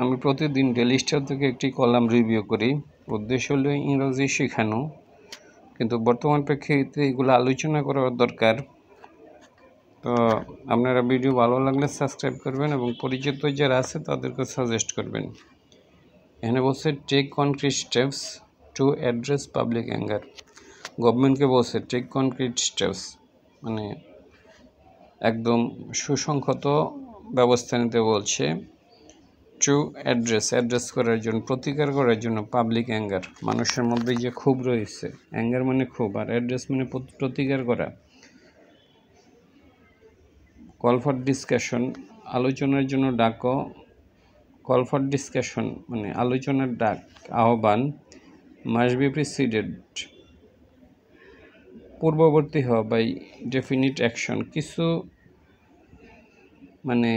আমি প্রতিদিন daily star থেকে একটি কলাম রিভিউ করি। উদ্দেশ্য হলো ইংরেজি শেখানো, কিন্তু বর্তমান প্রেক্ষিতে এগুলো আলোচনা করা দরকার। তো আপনারা ভিডিও ভালো লাগলে সাবস্ক্রাইব করবেন এবং পরিচিত যারা আছে তাদেরকে সাজেস্ট করবেন। এখানে বলছে take concrete steps to address public anger. গভর্নমেন্টকে বলছে টেক কনক্রিট স্টেপস, মানে একদম সুসংহত ব্যবস্থা নিতে বলছে টু অ্যাড্রেস করার জন্য, প্রতিকার করার জন্য পাবলিক অ্যাঙ্গার, মানুষের মধ্যে যে ক্ষোভ রয়েছে। অ্যাঙ্গার মানে ক্ষোভ, আর অ্যাড্রেস মানে প্রতিকার করা। কল ফর ডিসকাশন, আলোচনার জন্য ডাকো। কল ফর ডিসকাশন মানে আলোচনার ডাক, আহ্বান। মাস্ট বি প্রিসিডেড, পূর্ববর্তী হওয়া, বাই ডেফিনিট অ্যাকশন। কিছু মানে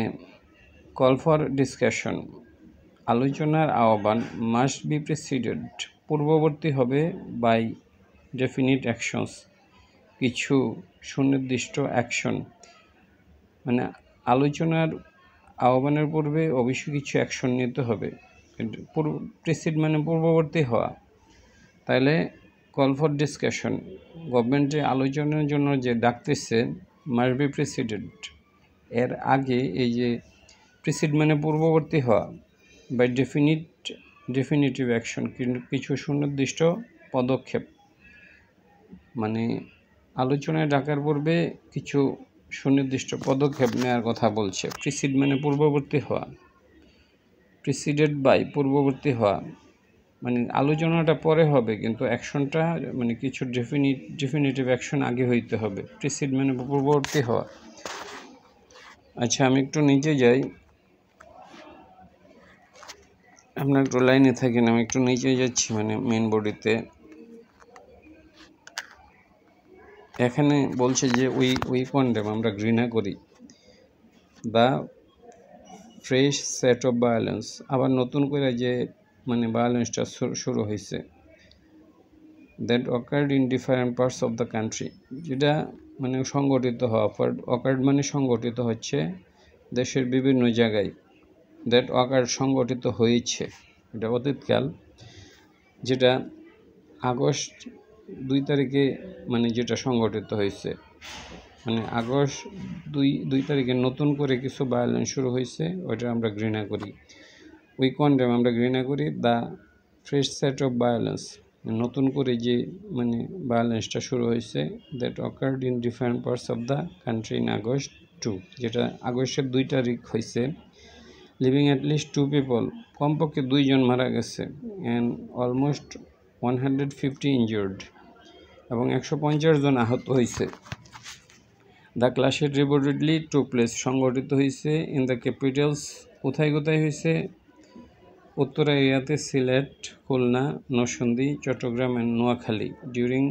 কল ফর ডিসকাশন, আলোচনার আহ্বান, মাস্ট বি প্রিসিডেড, পূর্ববর্তী হবে, বাই ডেফিনিট অ্যাকশনস, কিছু সুনির্দিষ্ট অ্যাকশন। মানে আলোচনার আহ্বানের পূর্বে অবশ্যই কিছু অ্যাকশন নিতে হবে। প্রিসিড মানে পূর্ববর্তী হওয়া। তাইলে কল ফর ডিসকাশন, গভর্নমেন্টে আলোচনার জন্য যে ডাকতেছে, মাস্ট বি প্রিসিডেড, এর আগে এই যে প্রিসিড মানে পূর্ববর্তী হওয়া, বাই ডেফিনিটিভ অ্যাকশন, কিন্তু কিছু সুনির্দিষ্ট পদক্ষেপ। মানে আলোচনায় ডাকার পূর্বে কিছু সুনির্দিষ্ট পদক্ষেপ নেওয়ার কথা বলছে। প্রিসিড মানে পূর্ববর্তী হওয়া, প্রিসিডেড বাই পূর্ববর্তী হওয়া, মানে আলোচনাটা পরে হবে কিন্তু অ্যাকশনটা মানে কিছু ডেফিনিটিভ অ্যাকশন আগে হইতে হবে। প্রিসিড মানে পূর্ববর্তী হওয়া। আচ্ছা, আমি একটু নিচে যাই, আপনার একটু লাইনে থাকেন, আমি একটু নিচে যাচ্ছি, মানে মেন বডিতে। এখানে বলছে যে উই কন্ডেম, আমরা ঘৃণা করি, the fresh set of violence, আবার নতুন করে যে মানে ভায়োলেন্সটা শুরু হয়েছে, that occurred in different parts of the country, যেটা মানে সংগঠিত হওয়া। অকার্ড মানে সংগঠিত হচ্ছে দেশের বিভিন্ন জায়গায়। দ্যাট অকার্ড সংগঠিত হয়েছে, এটা অতীতকাল, যেটা আগস্ট 2 তারিখে মানে যেটা সংগঠিত হয়েছে, মানে আগস্ট 2 তারিখে নতুন করে কিছু ভায়োলেন্স শুরু হয়েছে, ওইটা আমরা ঘৃণা করি। উই কন্ডেম, আমরা ঘৃণা করি, the fresh set of violence, নতুন করে যে মানে ভায়োলেন্সটা শুরু হয়েছে, that occurred in different parts of the country in August 2, যেটা আগস্টের 2 তারিখ হয়েছে। লিভিং অ্যাট লিস্ট 2 পিপল, কমপক্ষে 2 জন মারা গেছে, অ্যান্ড অলমোস্ট 150 ইনজিউর্ড, এবং 150 জন আহত হয়েছে। দ্য ক্লাশের রিপোর্টেডলি টু প্লেস, সংগঠিত হয়েছে ইন দ্য ক্যাপিটালস, কোথায় হয়েছে? উত্তরা এরিয়াতে, Sylhet, Khulna, Narsingdi, Chittagong and Noakhali. During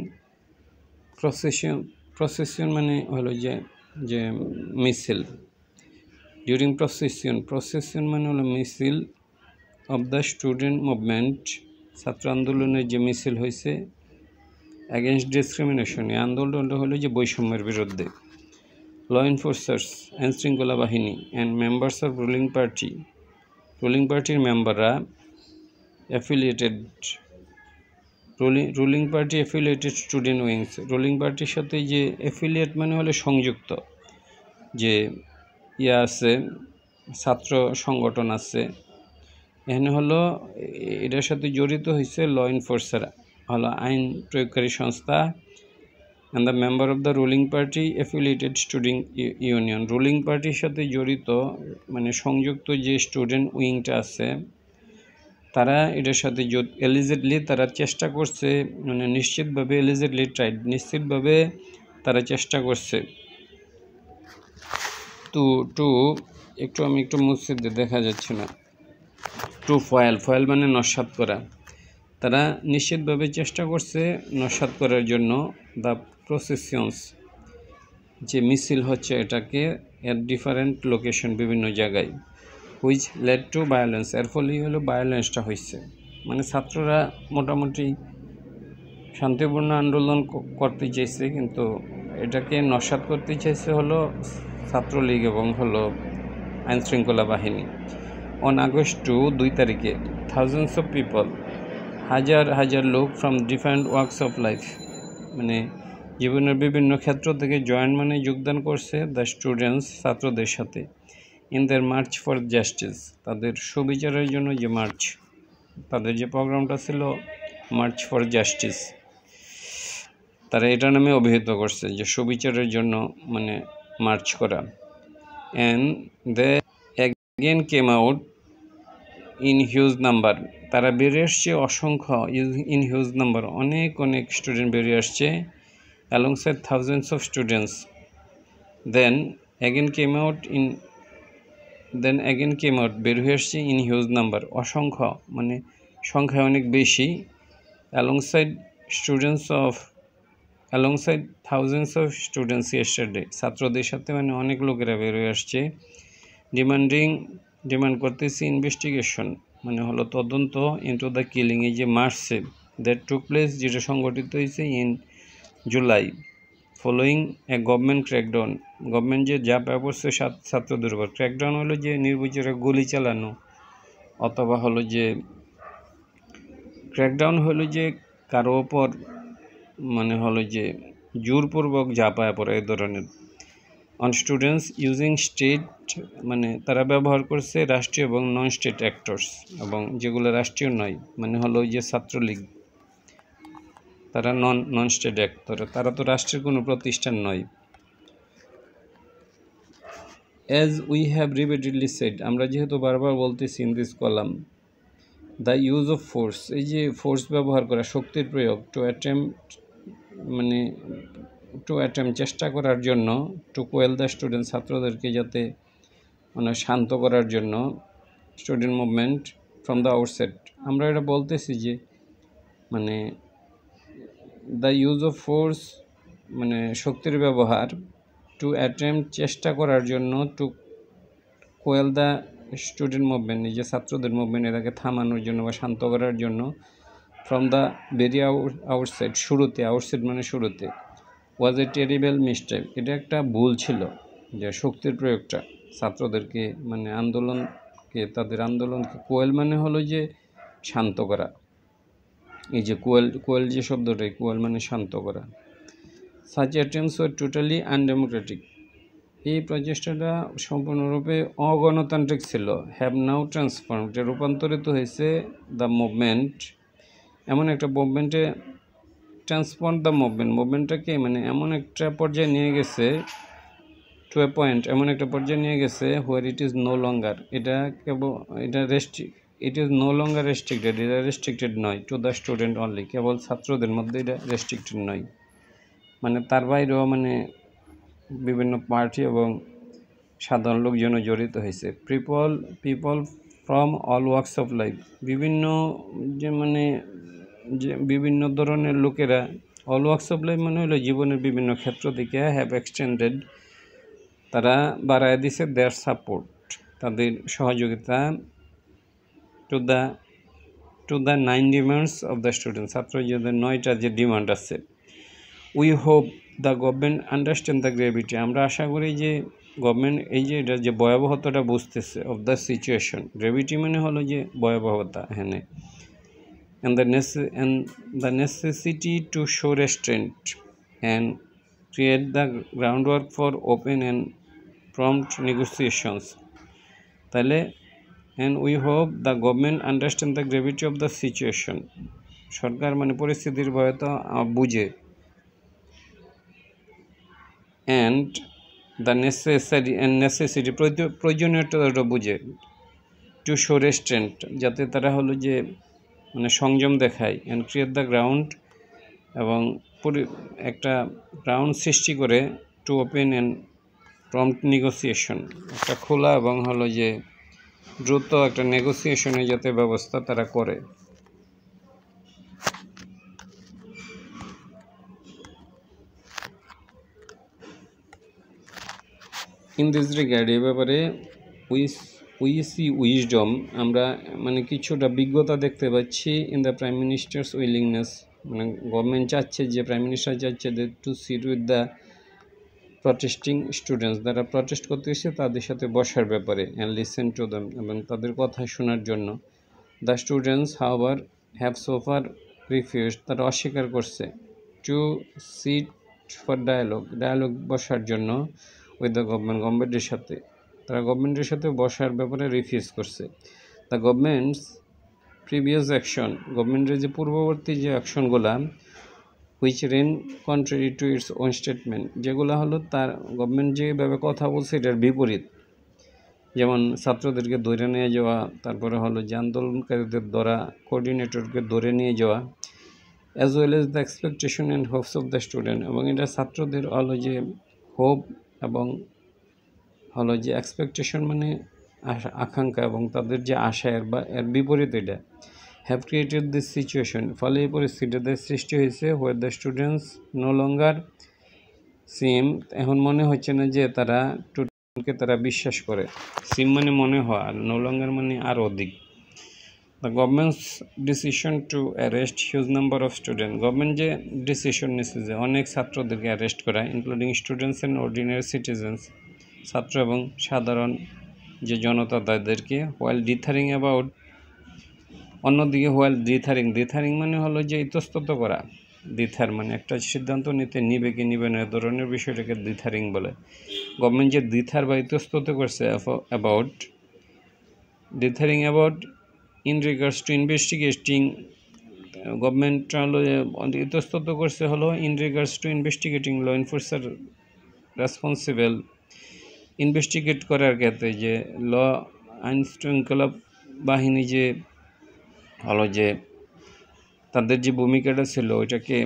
procession মানে হলো যে মিছিল। ডিউরিং প্রসেশন মানে হলো মিছিল অফ দ্য স্টুডেন্ট মুভমেন্ট, ছাত্র আন্দোলনের যে মিছিল হয়েছে। অ্যাগেনস্ট ডিসক্রিমিনেশন, এই আন্দোলনটা হলো যে বৈষম্যের বিরুদ্ধে। ল এনফোর্সার্স, আইন শৃঙ্খলা বাহিনী, অ্যান্ড মেম্বার্স অফ রুলিং পার্টির মেম্বাররা, affiliated ruling party affiliated student wings, ruling পার্টির সাথে যে অ্যাফিলিয়েট মানে হলে সংযুক্ত, যে আছে ছাত্র সংগঠন আছে, এখানে হলো এটার সাথে জড়িত হয়েছে ল এনফোর্সার, হলো আইন প্রয়োগকারী সংস্থা, and the member of the ruling party affiliated student union, ruling পার্টির সাথে জড়িত মানে সংযুক্ত যে স্টুডেন্ট উইংটা আছে, তারা এটার সাথে এলিজেডলি তারা চেষ্টা করছে, মানে নিশ্চিতভাবে তারা চেষ্টা করছে আমি একটু মসজিদে দেখা যাচ্ছে না, টু ফয়েল মানে নস্যাৎ করা, তারা নিশ্চিতভাবে চেষ্টা করছে নস্যাৎ করার জন্য দ্য প্রসেশনস, যে মিছিল হচ্ছে এটাকে, এর ডিফারেন্ট লোকেশন, বিভিন্ন জায়গায়, হুইচ লেড টু ভায়োলেন্স, এর ফলেই হলো ভায়োলেন্সটা হয়েছে। মানে ছাত্ররা মোটামুটি শান্তিপূর্ণ আন্দোলন করতে চাইছে, কিন্তু এটাকে নস্যাৎ করতে চাইছে হলো ছাত্রলীগ এবং হলো আইনশৃঙ্খলা বাহিনী। অন আগস্ট 2 তারিখে থাউজেন্ডস অফ পিপল, হাজার হাজার লোক from different works of life, মানে জীবনের বিভিন্ন ক্ষেত্র থেকে জয়েন মানে যোগদান করছে দ্য স্টুডেন্টস, ছাত্রদের সাথে, in there March for justice, তাদের সুবিচারের জন্য যে মার্চ, তাদের যে প্রোগ্রামটা ছিল মার্চ ফর জাস্টিস, তারা এটা নামে অভিহিত করছে যে সুবিচারের জন্য মানে মার্চ করা। And they again came out in huge number, তারা বেরিয়ে আসছে অসংখ্য, ইন হিউজ নাম্বার, অনেক অনেক স্টুডেন্ট বেরিয়ে আসছে, alongside thousands of students. Then again came out, বের হয়ে আসছে ইন হিউজ নাম্বার, অসংখ্য মানে সংখ্যায় অনেক বেশি, alongside thousands of students yesterday, ছাত্রদের সাথে মানে অনেক লোকেরা বের হয়ে আসছে, ডিমান্ড করতেছি ইনভেস্টিগেশন, মানে হলো তদন্ত, ইনটু দ্য কিলিং, এই যে মার্চে দ্যাট টুক প্লেস, যেটা সংগঠিত হয়েছে in July, following a government crackdown, government যে যা করছে ছাত্রদের উপর। ক্র্যাকডাউন হলো যে নির্বিচারে গুলি চালানো, অথবা হলো যে ক্র্যাকডাউন হলো যে কারো ওপর মানে হলো যে জোরপূর্বক ঝাঁপায় পড়ে এই ধরনের। অন স্টুডেন্টস ইউজিং স্টেট, মানে তারা ব্যবহার করছে রাষ্ট্রীয় এবং নন স্টেট অ্যাক্টরস, এবং যেগুলো রাষ্ট্রীয় নয়, মানে হলো যে ছাত্রলীগ, তারা নন স্টেট অ্যাক্টর, তারা তো রাষ্ট্রের কোনো প্রতিষ্ঠান নয়। As we have repeatedly said, আমরা যেহেতু বারবার বলতেছি in this column, the use of force, এই যে ফোর্স ব্যবহার করা, শক্তির প্রয়োগ, টু অ্যাটেম্প চেষ্টা করার জন্য, টু কোয়েল দ্য স্টুডেন্ট, ছাত্রদেরকে যাতে মানে শান্ত করার জন্য, student movement from the outset, আমরা এটা বলতেছি যে মানে দ্য ইউজ অফ ফোর্স মানে শক্তির ব্যবহার, টু অ্যাটেম্প চেষ্টা করার জন্য, to quell the student movement, এই যে ছাত্রদের মুভমেন্ট, এটাকে থামানোর জন্য বা শান্ত করার জন্য, ফ্রম দ্য ভেরি আউটসাইড, শুরুতে, আউটসাইড মানে শুরুতে, ওয়াজ এ টেরিবল মিস্টেক, এটা একটা ভুল ছিল যে শক্তির প্রয়োগটা ছাত্রদেরকে মানে তাদের আন্দোলনকে, কোয়েল মানে হলো যে শান্ত করা, এই যে কোয়েল যে শব্দটাই, কোয়েল মানে শান্ত করা। Such attempts were totally undemocratic, এই প্রচেষ্টাটা সম্পূর্ণরূপে অগণতান্ত্রিক ছিল। হ্যাভ নাও ট্রান্সফর্ম, এটা রূপান্তরিত হয়েছে দ্য মুভমেন্ট, এমন একটা মুভমেন্টে, ট্রান্সফর্ম দ্য মুভমেন্টটাকে মানে এমন একটা পর্যায়ে নিয়ে গেছে, টু এ পয়েন্ট, এমন একটা পর্যায়ে নিয়ে গেছে, হোয়ার ইট ইজ নো লঙ্গার, এটা কেবল it is no longer restricted, এটা রেস্ট্রিক্টেড নয়, টু দ্য স্টুডেন্ট অনলি, কেবল ছাত্রদের মধ্যে এটা রেস্ট্রিক্টেড নয়, মানে তার বাইরেও মানে বিভিন্ন পার্টি এবং সাধারণ লোকজনও জড়িত হয়েছে। People from all works of life, বিভিন্ন বিভিন্ন ধরনের লোকেরা, অল ওয়ার্কস অফ লাইফ মানে হলো জীবনের বিভিন্ন ক্ষেত্র থেকে, হ্যাভ এক্সটেন্ডেড, তারা বাড়ায় দিছে দেয়ার সাপোর্ট, তাদের সহযোগিতা, to the 9 demands of the student, ছাত্রদের 9টা যে ডিমান্ড আছে। We hope the government understand the gravity, আমরা আশা করি যে গভর্নমেন্ট এই যে এটা যে ভয়াবহতাটা বুঝতেছে, অফ দ্য সিচুয়েশন, গ্রেভিটি মানে হলো যে ভয়াবহতা, হ্যাঁ, and the necessity to show restraint and create the groundwork for open and prompt negotiations, তাহলে and we hope the government understand the gravity of the situation, সরকার মানে পরিস্থিতির ভয়তা বুঝে, and the necessity প্রয়োজনীয়তা বুঝে, to show restraint, যাতে তারা হলো যে মানে সংযম দেখায়, অ্যান্ড ক্রিয়েট দ্য গ্রাউন্ড, এবং একটা গ্রাউন্ড সৃষ্টি করে, to open and prompt negotiation, একটা খোলা এবং হলো যে দ্রুত একটা নেগোসিয়েশনের যাতে ব্যবস্থা তারা করে। ইন দিস রিগার্ড, এ ব্যাপারে উই সি উইজডম, আমরা মানে কিছুটা বিজ্ঞতা দেখতে পাচ্ছি, in the prime minister's willingness, মানে গভর্নমেন্ট চাচ্ছে, যে প্রাইম মিনিস্টার চাচ্ছে to sit with the protesting students, যারা প্রটেস্ট করতে এসেছে তাদের সাথে বসার ব্যাপারে, অ্যান্ড লিসেন টু দেম, এবং তাদের কথা শোনার জন্য। দ্য স্টুডেন্টস হাউভার হ্যাভ সোফার রিফিউজড, তারা অস্বীকার করছে, টু সিট ফর ডায়ালগ বসার জন্য উইথ দ্য গভর্নমেন্টের সাথে, তারা গভর্নমেন্টের সাথে বসার ব্যাপারে রিফিউজ করছে। দ্য গভর্নমেন্টস প্রিভিয়াস অ্যাকশন, গভর্নমেন্টের যে পূর্ববর্তী যে অ্যাকশনগুলা, which ran contrary to its own statement, যেগুলো হলো তার গভর্নমেন্ট যেভাবে কথা বলছে এটার বিপরীত, যেমন ছাত্রদেরকে ধরে নিয়ে যাওয়া, তারপরে হলো যে আন্দোলনকারীদের দ্বারা কোঅর্ডিনেটরকে ধরে নিয়ে যাওয়া, as well as the expectation and Hopes of the student, এবং এটা ছাত্রদের হলো যে হোপ এবং হলো যে এক্সপেকটেশন মানে আকাঙ্ক্ষা এবং তাদের যে আশা এর বিপরীত এটা, হ্যাভ ক্রিয়েটেড দিস সিচুয়েশন, ফলে এই পরিস্থিতিতে সৃষ্টি হয়েছে where the students no longer seem, এখন মনে হচ্ছে না যে তারা টুকে তারা বিশ্বাস করে, সিম মানে মনে হয়, আর নো লঙ্গার মানে আরও অধিক। The government's decision to arrest huge number of student, government যে ডিসিশন নিচ্ছে যে অনেক ছাত্রদেরকে অ্যারেস্ট করা, including students and ordinary citizens, ছাত্র এবং সাধারণ যে জনতা তাদেরকে, হোয়াইল ডিথারিং অ্যাবাউট, অন্যদিকে হোয়াইল ডিথারিং মানে হলো যে ইতস্তত করা, দ্বিধার মানে একটা সিদ্ধান্ত নিতে নিবে কি নিবে না এ ধরনের বিষয়টাকে দ্বিধারিং বলে। গভর্নমেন্ট যে দ্বিধার বা ইতস্তত করছে dithering about in regards to investigating, government হলো ইতস্তত করছে হলো in regards to investigating law enforcer responsible, investigate করার ক্ষেত্রে যে ল আইন শৃঙ্খলা বাহিনী যে হলো যে তাদের যে ভূমিকাটা ছিল ওইটাকে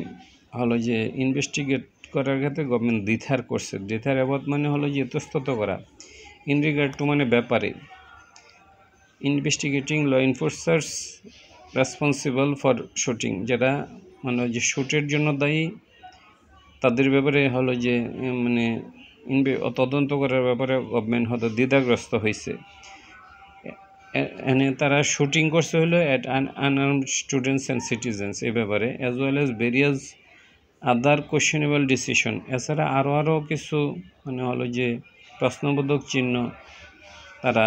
হলো যে ইনভেস্টিগেট করার ক্ষেত্রে গভর্নমেন্ট দ্বিধার করছে। দ্বিধার অ্যাবাউট মানে হলো যে ইতস্তত করা, ইন রিগার্ড টু মানে ব্যাপারে, investigating law enforcers responsible for shooting, যারা মানে যে শুটের জন্য দায়ী তাদের ব্যাপারে হলো যে মানে তদন্ত করার ব্যাপারে গভর্নমেন্ট হয়তো দ্বিধাগ্রস্ত হয়েছে। এনে তারা শুটিং করছে হলো at unarmed students and citizens এই ব্যাপারে, অ্যাজ ওয়েল অ্যাজ ভেরিয়াস আদার কোয়েশ্চেনেবল ডিসিশন, এছাড়া আরও কিছু মানে হলো যে প্রশ্নবোধক চিহ্ন তারা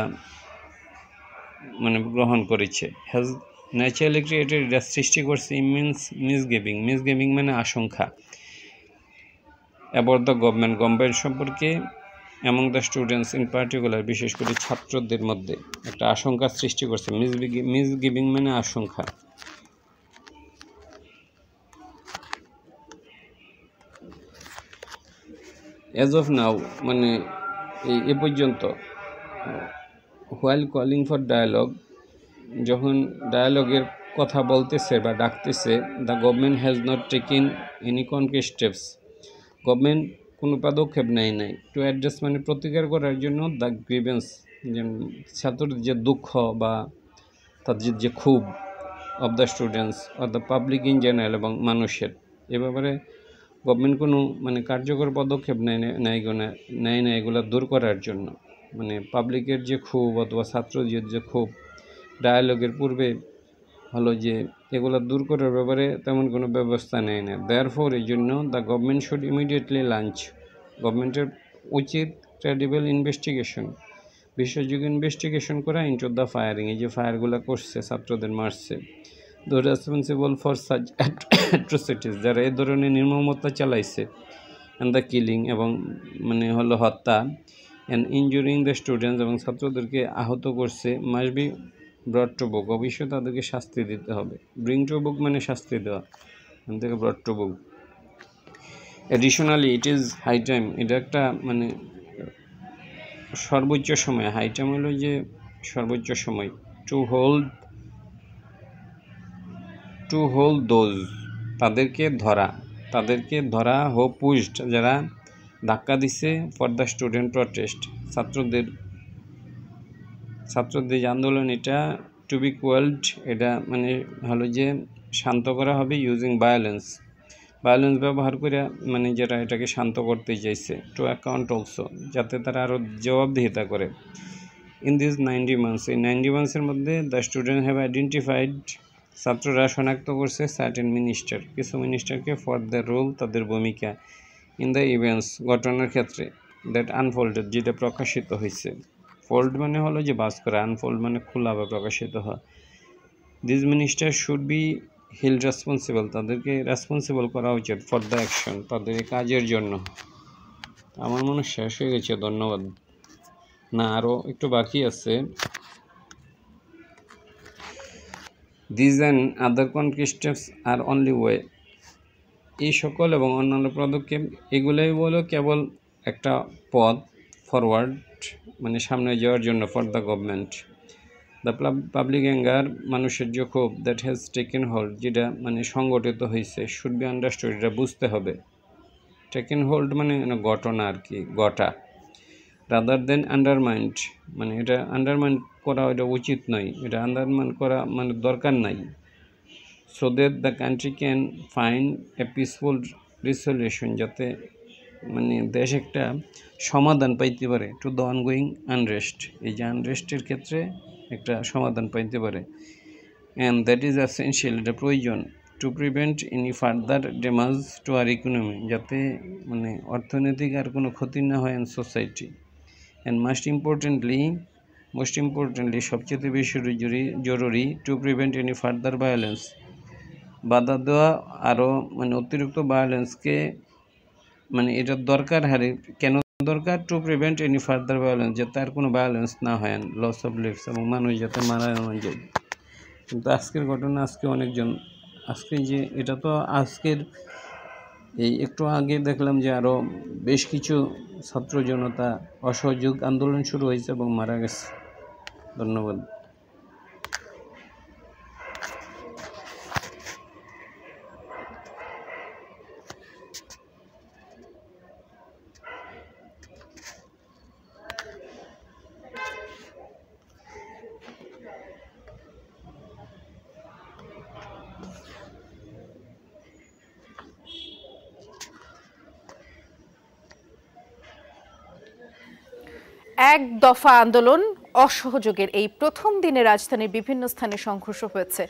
মানে গ্রহণ করেছে। হ্যাজ ন্যাচারালি ক্রিয়েটেড, এটা সৃষ্টি করছে ইমিনস মিসগিভিং মানে আশঙ্কা, অ্যাবাউট দ্য গভর্নমেন্ট সম্পর্কে, among the students in particular, বিশেষ করে ছাত্রদের মধ্যে একটা আশঙ্কা সৃষ্টি করছে। মিসগিভিং মানে আশঙ্কা। অ্যাজ অফ নাও মানে এ পর্যন্ত, হোয়াইল কলিং ফর ডায়ালগ, যখন ডায়ালগের কথা বলতেছে বা ডাকতেছে, the government has not taken any concrete steps, government কোনো পদক্ষেপ নেয় নাই, টু অ্যাড্রেস মানে প্রতিকার করার জন্য, দ্য গ্রিভেন্স যে ছাত্রদের যে দুঃখ বা তাদের যে ক্ষোভ, of the students or the public in general, এবং মানুষের এ ব্যাপারে গভর্নমেন্ট কোনো মানে কার্যকর পদক্ষেপ নেয় না এগুলো দূর করার জন্য, মানে পাবলিকের যে ক্ষোভ অথবা ছাত্রদের যে ক্ষোভ ডায়ালগের পূর্বে হলো যে এগুলো দূর করার ব্যাপারে তেমন কোনো ব্যবস্থা নেয় না। দেয়ারফর এই জন্য the government should immediately launch, গভর্নমেন্টের উচিত ক্রেডিবল ইনভেস্টিগেশন, বিশ্বযোগ্য ইনভেস্টিগেশন করা ইনটু দ্য ফায়ারিং, এই যে ফায়ারগুলো করছে ছাত্রদের মারছে, the responsible for such atrocities, যারা এই ধরনের নির্মমতা চালাইছে, অ্যান্ড দ্য কিলিং এবং মানে হলো হত্যা, অ্যান্ড ইনজুরিং দ্য স্টুডেন্টস এবং ছাত্রদেরকে আহত করছে, মাস্ট বি ব্রড টু বুক, অবশ্যই তাদেরকে শাস্তি দিতে হবে। ব্রিং টু বুক মানে শাস্তি দেওয়া, এখান থেকে brought to book. Additionally it is high time, এটা একটা মানে সর্বোচ্চ সময়, হাই টাইম হলো যে সর্বোচ্চ সময়, টু হোল্ড দোজ, তাদেরকে ধরা হো পুশড, যারা ধাক্কা দিছে, ফর দ্য স্টুডেন্ট প্রটেস্ট, ছাত্রদের যে আন্দোলন এটা, টু বি কোয়েলড, এটা মানে হলো যে শান্ত করা হবে, ইউজিং ভায়োলেন্স ব্যবহার করে মানে যেটা এটাকে শান্ত করতে চাইছে, টু অ্যাকাউন্ট অলসো, যাতে তারা আরও জবাবদিহিতা করে। ইন দিস 90 months, এই 90 months মধ্যে দ্য স্টুডেন্ট হ্যাভ আইডেন্টিফাইড, ছাত্ররা শনাক্ত করছে সার্টেন মিনিস্টার, কিছু মিনিস্টারকে, ফর দ্য রোল, তাদের ভূমিকা, ইন দ্য ইভেন্টস ঘটনার ক্ষেত্রে দ্যাট আনফোল্ডেড যেটা প্রকাশিত হয়েছে। ফোল্ড মানে হলো যে বাস করা, আনফোল্ড মানে খোলা বা প্রকাশিত হওয়া। This minister should be held responsible, তাদেরকে রেসপন্সিবল করা উচিত ফর দ্য অ্যাকশন, তাদের এই কাজের জন্য। আমার মনে শেষ হয়ে গেছে, ধন্যবাদ। না, আরও একটু বাকি আছে। This and other concrete steps are only way, এই সকল এবং অন্যান্য পদক্ষেপ এগুলোই বলো কেবল একটা পথ ফরওয়ার্ড, মানে সামনে যাওয়ার জন্য for the government. The public anger, মানুষের যে ক্ষোভ, দ্যাট হ্যাজ টেকেন হোল্ড, যেটা মানে সংগঠিত হয়েছে, শুড বি আন্ডারস্টুড, এটা বুঝতে হবে। টেকেন হোল্ড মানে ঘটনা আর কি, গটা। রাদার দেন আন্ডারমাইন্ড, মানে এটা আন্ডারমাইন করা এটা উচিত নয়, এটা আন্ডারমাইন করা মানে দরকার নাই। So that the country can find a peaceful resolution, যাতে মানে দেশ একটা সমাধান পাইতে পারে টু দ্য অনগোয়িং আনরেস্ট, এই যে আনরেস্টের ক্ষেত্রে একটা সমাধান পাইতে পারে। অ্যান্ড দ্যাট ইজ এসেনশিয়াল, এটা প্রয়োজন to prevent any further damage to our economy, যাতে মানে অর্থনৈতিক আর কোনো ক্ষতি না হয় in society. And most importantly সবচেয়ে বেশি জরুরি to prevent any further violence, বাধা দেওয়া আরও মানে অতিরিক্ত ভায়োলেন্সকে, মানে এটার দরকার হারে কেন দরকার, two prevent any further violence, যাতে আর কোনো ভায়োলেন্স না হয়, লস অফ লিভস, এবং মানুষ যাতে মারা না যায়। কিন্তু আজকের ঘটনা, আজকে অনেকজন, আজকে যে এটা তো আজকের এই একটু আগে দেখলাম যে আরও বেশ কিছু ছাত্র জনতা অসহযোগ আন্দোলন শুরু হয়েছে এবং মারা গেছে। ধন্যবাদ। এক দফা আন্দোলন অসহযোগের এই প্রথম দিনে রাজধানীর বিভিন্ন স্থানে সংঘর্ষ হয়েছে।